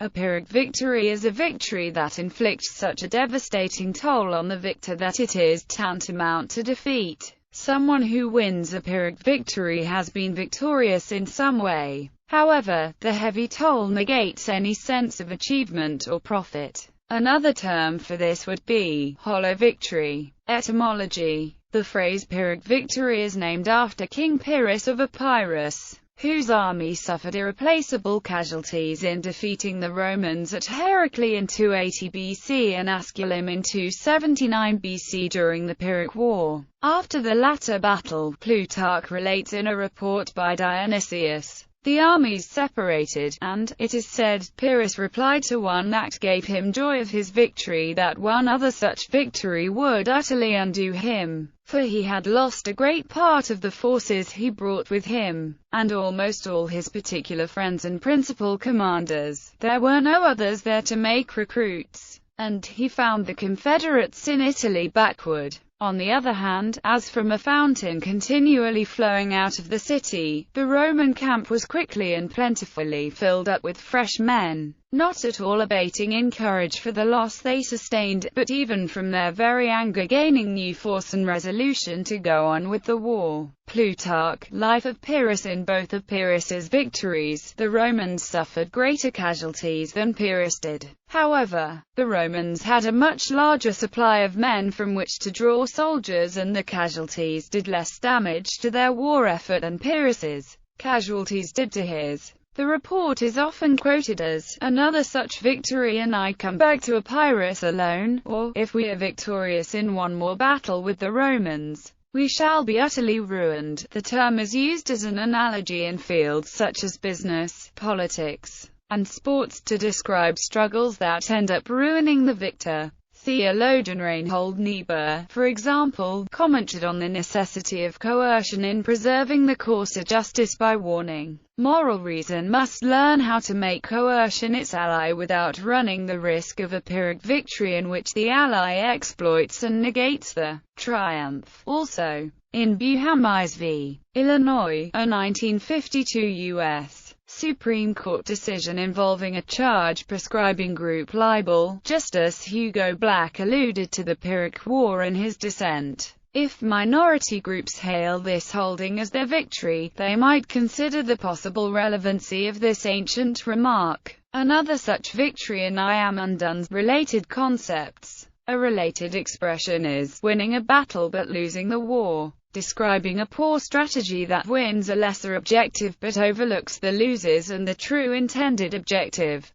A Pyrrhic victory is a victory that inflicts such a devastating toll on the victor that it is tantamount to defeat. Someone who wins a Pyrrhic victory has been victorious in some way. However, the heavy toll negates any sense of achievement or profit. Another term for this would be hollow victory. Etymology. The phrase Pyrrhic victory is named after King Pyrrhus of Epirus, whose army suffered irreplaceable casualties in defeating the Romans at Heraclea in 280 BC and Asculum in 279 BC during the Pyrrhic War. After the latter battle, Plutarch relates in a report by Dionysius, the armies separated, and, it is said, Pyrrhus replied to one that gave him joy of his victory that one other such victory would utterly undo him, for he had lost a great part of the forces he brought with him, and almost all his particular friends and principal commanders. There were no others there to make recruits, and he found the Confederates in Italy backward. On the other hand, as from a fountain continually flowing out of the city, the Roman camp was quickly and plentifully filled up with fresh men, not at all abating in courage for the loss they sustained, but even from their very anger gaining new force and resolution to go on with the war. Plutarch, Life of Pyrrhus. In both of Pyrrhus's victories, the Romans suffered greater casualties than Pyrrhus did. However, the Romans had a much larger supply of men from which to draw soldiers, and the casualties did less damage to their war effort than Pyrrhus's casualties did to his. The report is often quoted as another such victory and I come back to Epirus alone, or, if we are victorious in one more battle with the Romans, we shall be utterly ruined. The term is used as an analogy in fields such as business, politics, and sports to describe struggles that end up ruining the victor. Theologian Reinhold Niebuhr, for example, commented on the necessity of coercion in preserving the course of justice by warning, moral reason must learn how to make coercion its ally without running the risk of a Pyrrhic victory in which the ally exploits and negates the triumph. Also, in Buhamis v. Illinois, a 1952 U.S. Supreme Court decision involving a charge prescribing group libel, Justice Hugo Black alluded to the Pyrrhic War in his dissent. If minority groups hail this holding as their victory, they might consider the possible relevancy of this ancient remark. Another such victory in I am undone's related concepts. A related expression is winning a battle but losing the war, describing a poor strategy that wins a lesser objective but overlooks the losers and the true intended objective.